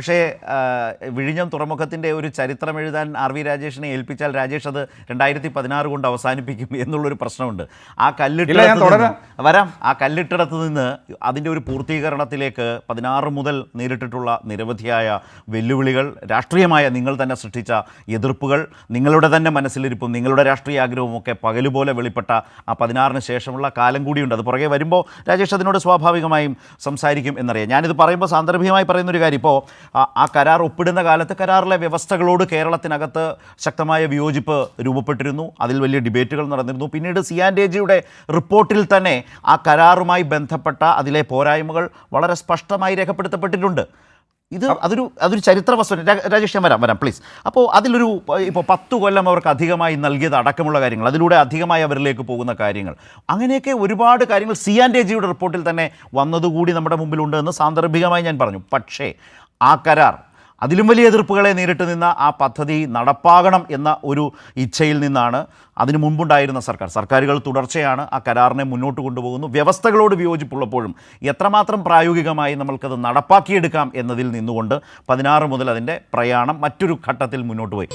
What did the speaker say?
പക്ഷേ വിഴിഞ്ഞം തുറമുഖത്തിൻ്റെ ഒരു ചരിത്രം എഴുതാൻ ആർ വി രാജേഷിനെ ഏൽപ്പിച്ചാൽ രാജേഷ് അത് 2016 കൊണ്ട് അവസാനിപ്പിക്കും എന്നുള്ളൊരു പ്രശ്നമുണ്ട്. ആ കല്ലിട്ടിടത്ത് നിന്ന് അതിൻ്റെ ഒരു പൂർത്തീകരണത്തിലേക്ക് 16 മുതൽ നേരിട്ടിട്ടുള്ള നിരവധിയായ വെല്ലുവിളികൾ, രാഷ്ട്രീയമായ നിങ്ങൾ തന്നെ സൃഷ്ടിച്ച എതിർപ്പുകൾ, നിങ്ങളുടെ തന്നെ മനസ്സിലിരിപ്പും നിങ്ങളുടെ രാഷ്ട്രീയ ആഗ്രഹവും ഒക്കെ പകലുപോലെ വെളിപ്പെട്ട ആ 16-ന് ശേഷമുള്ള കാലം കൂടിയുണ്ട്. അത് പുറകെ വരുമ്പോൾ രാജേഷ് അതിനോട് സ്വാഭാവികമായും സംസാരിക്കും എന്നറിയാം. ഞാനിത് പറയുമ്പോൾ സാന്ദർഭികമായി പറയുന്നൊരു കാര്യം, ഇപ്പോൾ ആ കരാർ ഒപ്പിടുന്ന കാലത്ത് കരാറിലെ വ്യവസ്ഥകളോട് കേരളത്തിനകത്ത് ശക്തമായ വിയോജിപ്പ് രൂപപ്പെട്ടിരുന്നു. അതിൽ വലിയ ഡിബേറ്റുകൾ നടന്നിരുന്നു. പിന്നീട് CNAG-യുടെ റിപ്പോർട്ടിൽ തന്നെ ആ കരാറുമായി ബന്ധപ്പെട്ട അതിലെ പോരായ്മകൾ വളരെ സ്പഷ്ടമായി രേഖപ്പെടുത്തപ്പെട്ടിട്ടുണ്ട്. അതൊരു ചരിത്ര വസ്തു. രാജേഷ്, ഞാൻ വരാം പ്ലീസ്. അപ്പോൾ ഇപ്പോൾ 10 കൊല്ലം അവർക്ക് അധികമായി നൽകിയത് അടക്കമുള്ള കാര്യങ്ങൾ, അതിലൂടെ അധികമായി അവരിലേക്ക് പോകുന്ന കാര്യങ്ങൾ, അങ്ങനെയൊക്കെ ഒരുപാട് കാര്യങ്ങൾ CNAG-യുടെ റിപ്പോർട്ടിൽ തന്നെ വന്നതുകൂടി നമ്മുടെ മുമ്പിലുണ്ട് എന്ന് സാന്ദർഭികമായി ഞാൻ പറഞ്ഞു. പക്ഷേ ആ കരാർ, അതിലും വലിയ എതിർപ്പുകളെ നേരിട്ട് നിന്ന ആ പദ്ധതി നടപ്പാകണം എന്ന ഒരു ഇച്ഛയിൽ നിന്നാണ് അതിനു മുമ്പുണ്ടായിരുന്ന സർക്കാരുകൾ തുടർച്ചയാണ് ആ കരാറിനെ മുന്നോട്ട് കൊണ്ടുപോകുന്നു. വ്യവസ്ഥകളോട് വിയോജിപ്പുള്ളപ്പോഴും എത്രമാത്രം പ്രായോഗികമായി നമ്മൾക്കത് നടപ്പാക്കിയെടുക്കാം എന്നതിൽ നിന്നുകൊണ്ട് 16 മുതൽ അതിൻ്റെ പ്രയാണം മറ്റൊരു ഘട്ടത്തിൽ മുന്നോട്ട് പോയി.